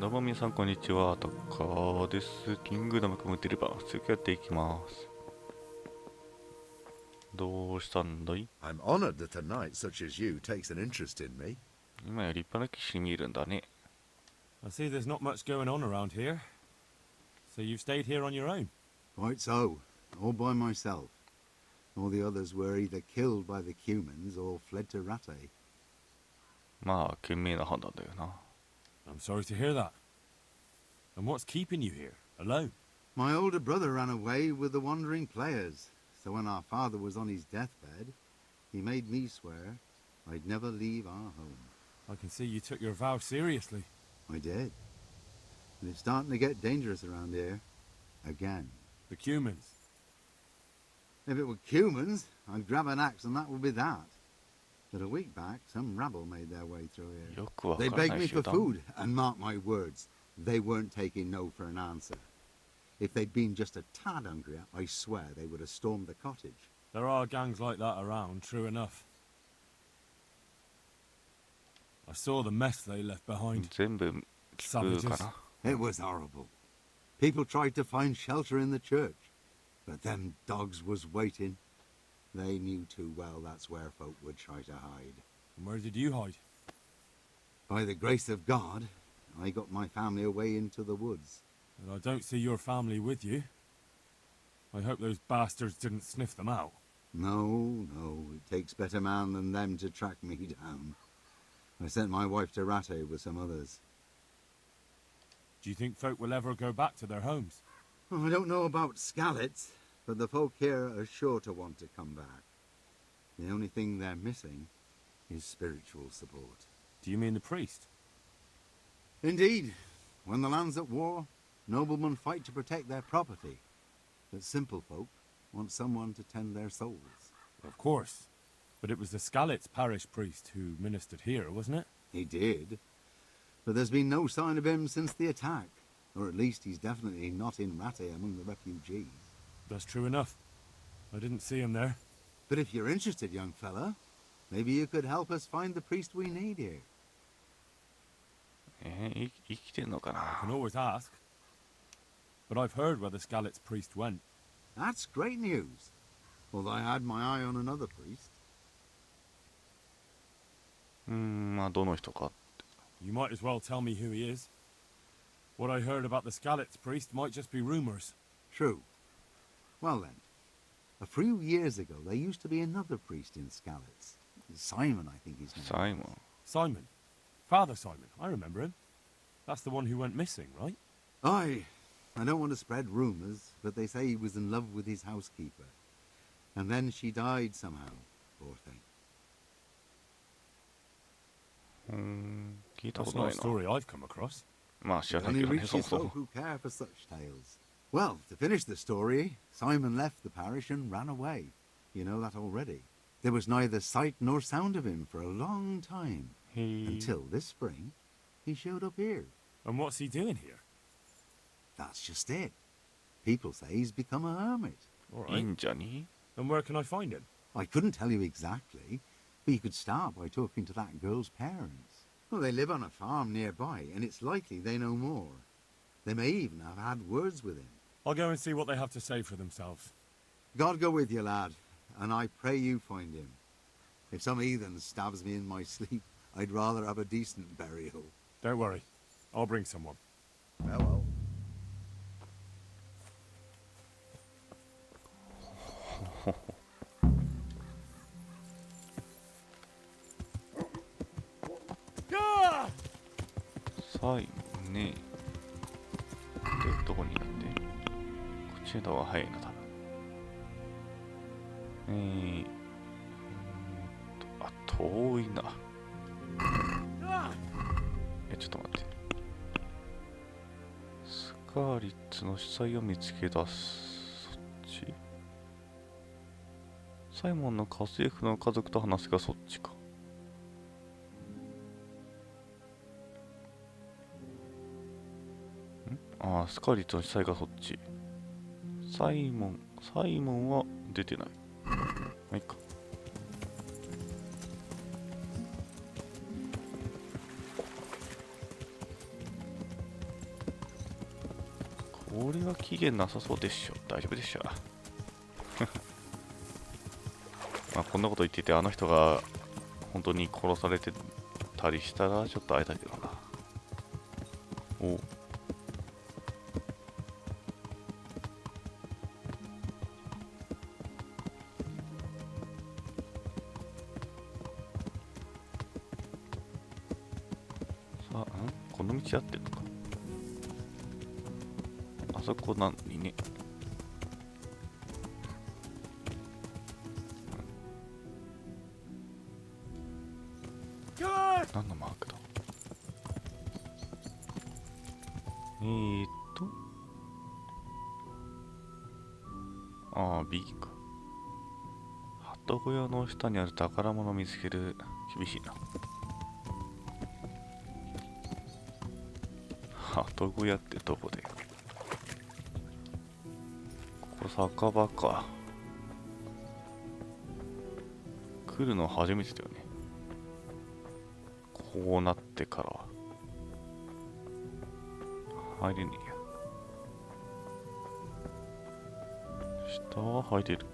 どうも皆さんこんにちは、たかです。キングダム組むデリバー続きやっていきます。どうしたんだい？ I'm honored that a knight such as you takes an interest in me. 今や立派な騎士に見えるんだね。I see there's not much going on around here. So you've stayed here on your own? Quite so, all by myself. All the others were either killed by the Cumans or fled to Rattay. まあ、賢明な判断だよな。I'm sorry to hear that. And what's keeping you here, alone? My older brother ran away with the wandering players, so when our father was on his deathbed, he made me swear I'd never leave our home. I can see you took your vow seriously. I did. And it's starting to get dangerous around here. Again. The Cumans. If it were Cumans, I'd grab an axe and that would be that. But a week back, some rabble made their way through here. よくわか They らない begged me 集 for 団。 food, and mark my words, they weren't taking no for an answer. If they'd been just a tad hungrier, I swear they would have stormed the cottage. There are gangs like that around, true enough. I saw the mess they left behind. 全部聞くかな。 It was horrible. People tried to find shelter in the church, but them dogs was waiting. They knew too well that's where folk would try to hide. And where did you hide? By the grace of God, I got my family away into the woods. And I don't see your family with you. I hope those bastards didn't sniff them out. No, it takes better man than them to track me down. I sent my wife to Rattay with some others. Do you think folk will ever go back to their homes? Oh, I don't know about Skallets, but the folk here are sure to want to come back. The only thing they're missing is spiritual support. Do you mean the priest? Indeed. When the land's at war, noblemen fight to protect their property. But simple folk want someone to tend their souls. Of course. But it was the Skalitz parish priest who ministered here, wasn't it? He did. But there's been no sign of him since the attack. Or at least he's definitely not in Rattay among the refugees. That's true enough. I didn't see him there. But if you're interested, young fella, maybe you could help us find the priest we need here. 生きてんのか I な。 can always ask. But I've heard where the Skalitz priest went. That's great news. Although I had my eye on another priest. まあどの人か。 You might as well tell me who he is. What I heard about the Skalitz priest might just be rumors. True. Well then, a few years ago there used to be another priest in Skallets. Simon, I think his name. サイモン。 Simon. Father Simon. I remember him. That's the one who went missing, right? Aye. I don't want to spread rumours, but they say he was in love with his housekeeper. And then she died somehow, poor thing. 聞いたこ That's とな not い a な。 story I've come across. まあ知らない Only けどね、そも reaches そも folk。who care for such tales. Well, to finish the story, Simon left the parish and ran away. You know that already. There was neither sight nor sound of him for a long time. へえ。 Until this spring, he showed up here. And what's he doing here? That's just it. People say he's become a hermit. All いい right. んじゃに？ And where can I find him? I couldn't tell you exactly, but you could start by talking to that girl's parents. Well, they live on a farm nearby, and it's likely they know more. They may even have had words with him. I'll go and see what they have to say for themselves. God go with you, lad, and I pray you find him. If some heathen stabs me in my sleep, I'd rather have a decent burial. Don't worry. I'll bring someone. Well. サイモンね。で、どこにいるんで？こっちの方が早いな、多分。あ、遠いな。ちょっと待って。スカーリッツの死体を見つけ出す。そっち？サイモンの家政婦の家族と話すがそっちか。ああ、スカーリッツの死体がそっち。サイモンは出てない。まあ、いいか。これは期限なさそうでしょ。大丈夫でしょ。まあこんなこと言ってて、あの人が本当に殺されてたりしたらちょっとあれだけどな。お、さあ、この道合ってるのか。あそこなのにね。何のマークだ。ああ、B か。鳩小屋の下にある宝物を見つける。厳しいな。鳩小屋ってどこで。ここ酒場か。来るの初めてだよね。こうなってからは入れねえや。下は入れる。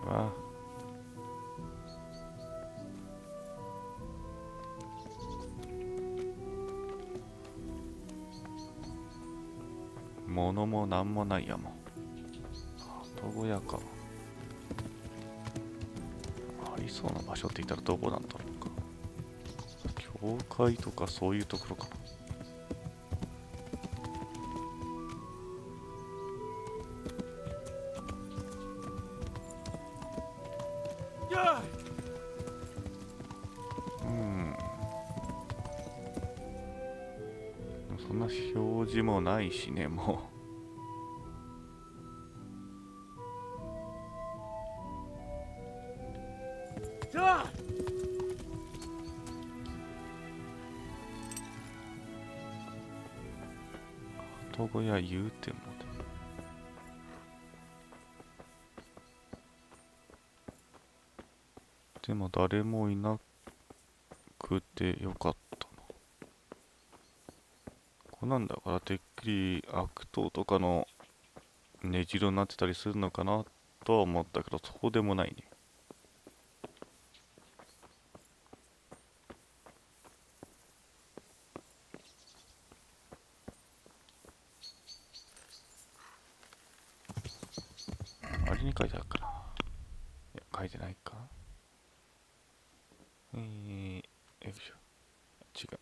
わあ、物もなんもないやもん。鳩小屋か。ありそうな場所って言ったらどこなんだろうか。教会とかそういうところかな。そんな表示もないしね、もう。鳩小屋言うてもでも誰もいなくてよかったな。こんなんだからてっきり悪党とかの根城になってたりするのかなとは思ったけど、そうでもないね。あれに書いてあるかな。いや、書いてないか。よいしょ。違う。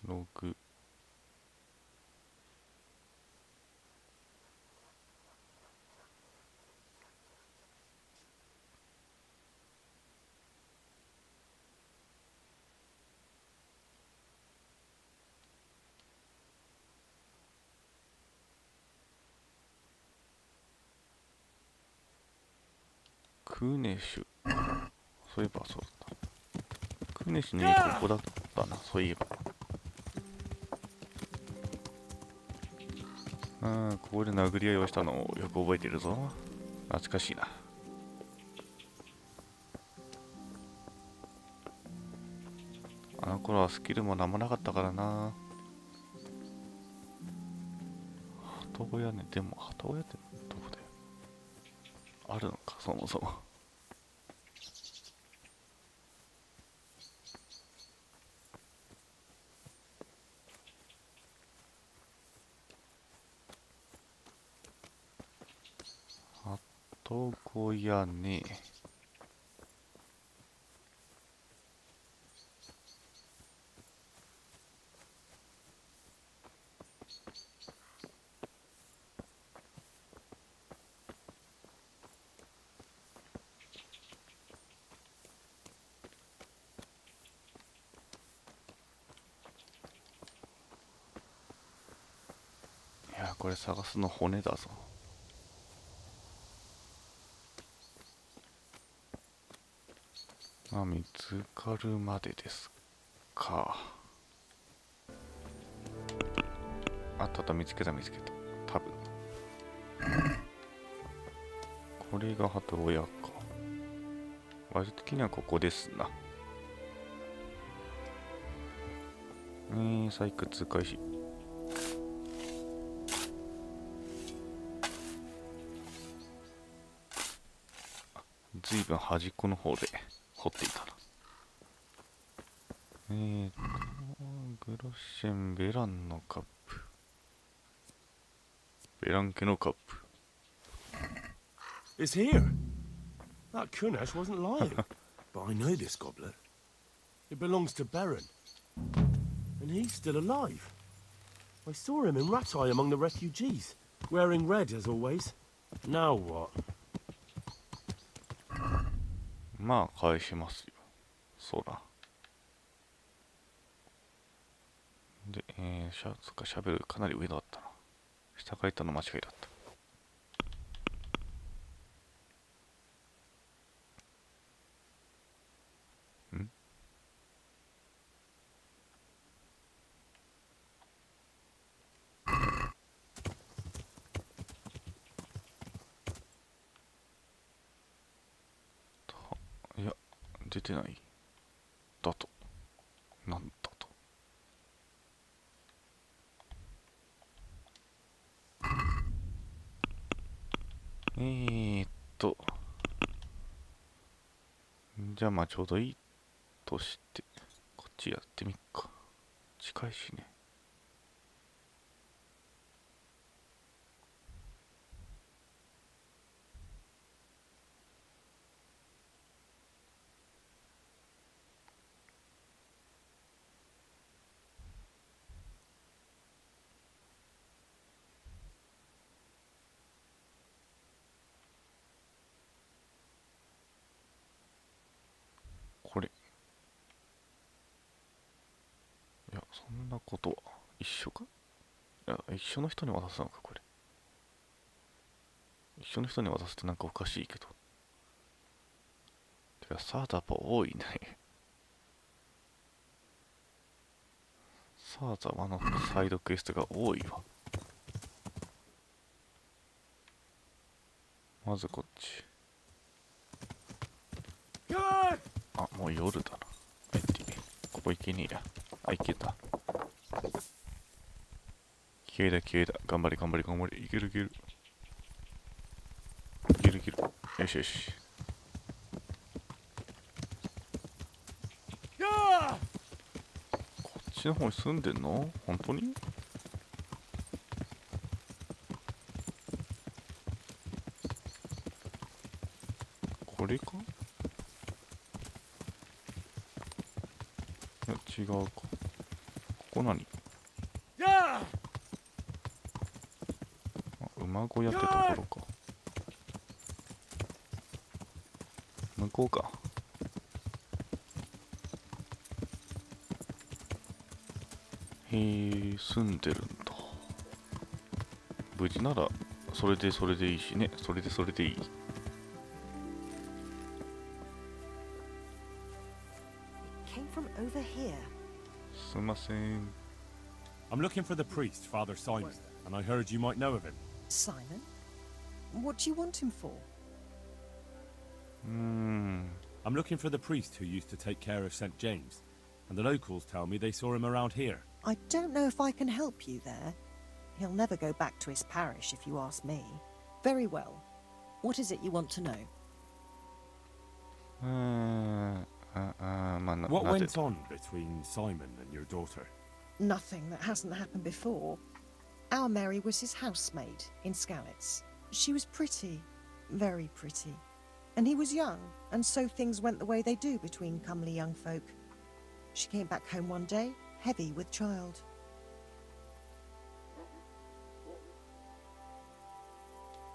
ログ。クネシュ。そういえばそうだった。クネシュね、ここだったな、そういえば。ここで殴り合いをしたのをよく覚えてるぞ。懐かしいな。あの頃はスキルもなんもなかったからな。鳩小屋ね、でも鳩小屋ってどこだよ。あるのか、そもそも。鳩小屋ね。いや、これ探すの骨だぞ。見つかるまでですか。あったあった、見つけた。多分これが鳩小屋か。場所的にはここですな。採掘開始。ずいぶん端っこの方で掘っていたな。グロッシェンベランのカップ。ベラン家のカップ。It's here. That Kunesh wasn't lying. But I know this goblet. It belongs to Baron. And he's still alive. I saw him in Ratai among the refugees, wearing red as always. Now what? まあ返しますよ。そら。で、シャベルかなり上だったな。下から行ったの間違いだった。いや、出てない。だと。なんだと。じゃあまあちょうどいいとして、こっちやってみっか。近いしね。これ。いや、そんなことは一緒か？いや、一緒の人に渡すのか、これ。一緒の人に渡すってなんかおかしいけど。てか、サータやっぱ多いね。サータはのサイドクエストが多いわ。まずこっち。あ、もう夜だな。ここ行けねえや。あ、行けた。気合だ、気合だ。頑張れ、頑張れ、頑張れ。いける、いける。いける、いける。よしよし。こっちの方に住んでんの？本当に？これか？いや、違うか。ここ何？あ、馬小屋ってところか。向こうか。へえ、住んでるんだ。無事ならそれでいいしね。それでいい。Came from over here. すいません。I'm looking for the priest, Father Simon, and I heard you might know of him. Simon? What do you want him for? I'm looking for the priest who used to take care of St. James, and the locals tell me they saw him around here. I don't know if I can help you there. He'll never go back to his parish if you ask me. Very well. What is it you want to know? What went on between Simon and your daughter? Nothing that hasn't happened before. Our Mary was his housemaid in Skalitz. She was pretty, very pretty. And he was young, and so things went the way they do between comely young folk. She came back home one day, heavy with child.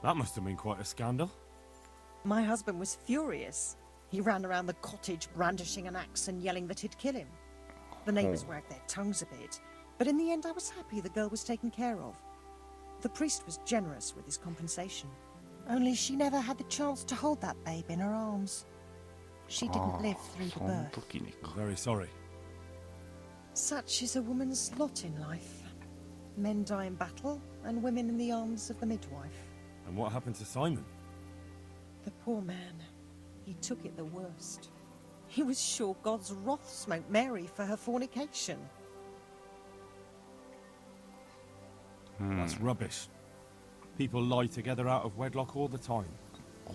That must have been quite a scandal. My husband was furious. He ran around the cottage brandishing an axe and yelling that he'd kill him. The neighbours wagged their tongues a bit, but in the end I was happy the girl was taken care of. The priest was generous with his compensation. Only she never had the chance to hold that babe in her arms. She didn't live through the birth. I'm very sorry. Such is a woman's lot in life. Men die in battle, and women in the arms of the midwife. And what happened to Simon? The poor man, he took it the worst. He was sure God's wrath smote Mary for her fornication. That's rubbish. People lie together out of wedlock all the time.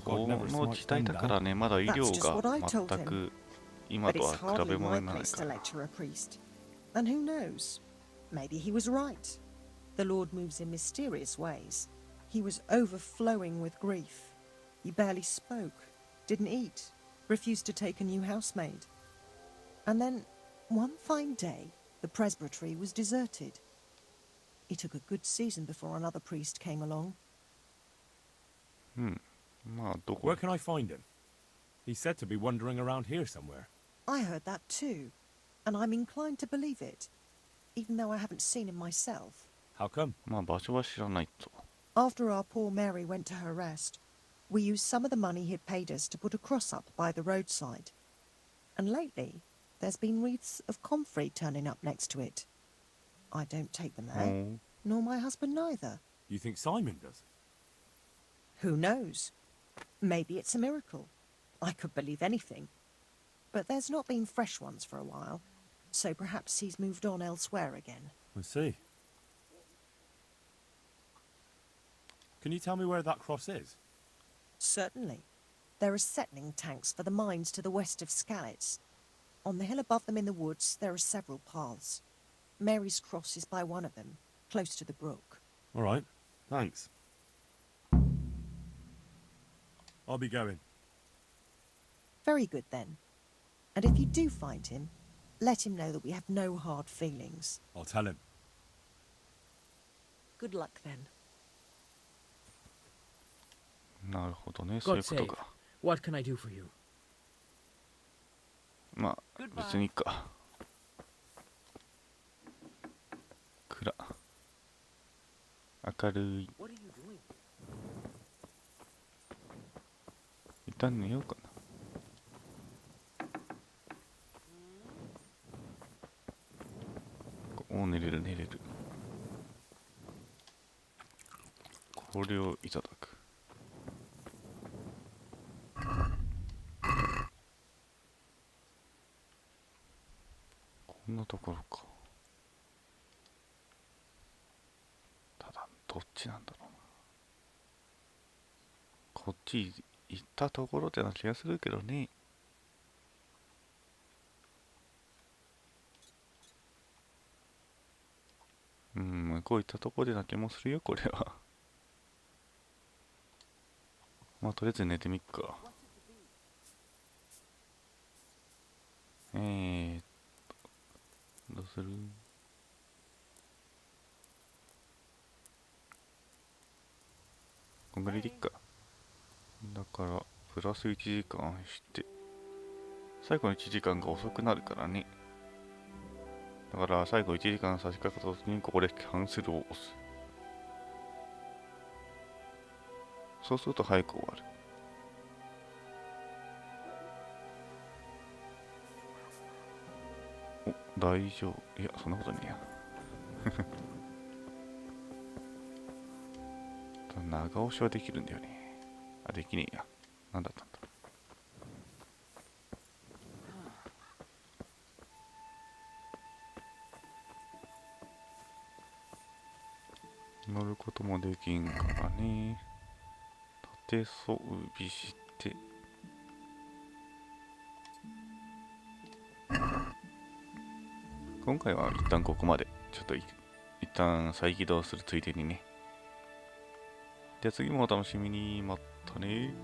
この時代だからね、まだ医療が全く今 But と it's は比 hardly べ物 my にならない place か to ら。 lecture a priest. And who knows? Maybe he was right. The Lord moves in mysterious ways. He was overflowing with grief. He barely spoke, didn't eat, refused to take a new housemaid. And then, one fine day, the presbytery was deserted. It took a good season before another priest came along. まあ、どこ Where can I find him? He's said to be wandering around here somewhere. I heard that too, and I'm inclined to believe it, even though I haven't seen him myself. How come? まあ、場所は知らないと。 After our poor Mary went to her rest, we used some of the money he'd paid us to put a cross up by the roadside. And lately, there's been wreaths of comfrey turning up next to it. I don't take them there, おー nor my husband neither. You think Simon does? Who knows? Maybe it's a miracle. I could believe anything. But there's not been fresh ones for a while, so perhaps he's moved on elsewhere again. I see. Can you tell me where that cross is? Certainly. There are settling tanks for the mines to the west of Skalitz. On the hill above them in the woods, there are several paths. Mary's Cross is by one of them, close to the brook. All right. Thanks. I'll be going. Very good, then. And if you do find him, let him know that we have no hard feelings. I'll tell him. Good luck, then. なるほどね、そういう God こと save. か。 What can I do for you? まあ、別にいいか。暗。明るい。 What are you doing? 一旦寝ようかな。お、寝れる寝れる。これをいただく。こんなところか。ただ、どっちなんだろうな。こっち行ったところってな気がするけどね。向こう行ったところでな気もするよ、これは。まあ、とりあえず寝てみっか。どうする？こんぐらいでいっか。だから、プラス1時間して、最後の1時間が遅くなるからね。だから最後1時間差し掛かった時にここでキャンセルを押す。そうすると早く終わる。お、大丈夫。いや、そんなことねえや。長押しはできるんだよね。あ、できねえや。なんだったんだ。乗ることもできんからね。縦装備して。今回は一旦ここまで。ちょっと一旦再起動するついでにね。じゃあ次もお楽しみに。またね。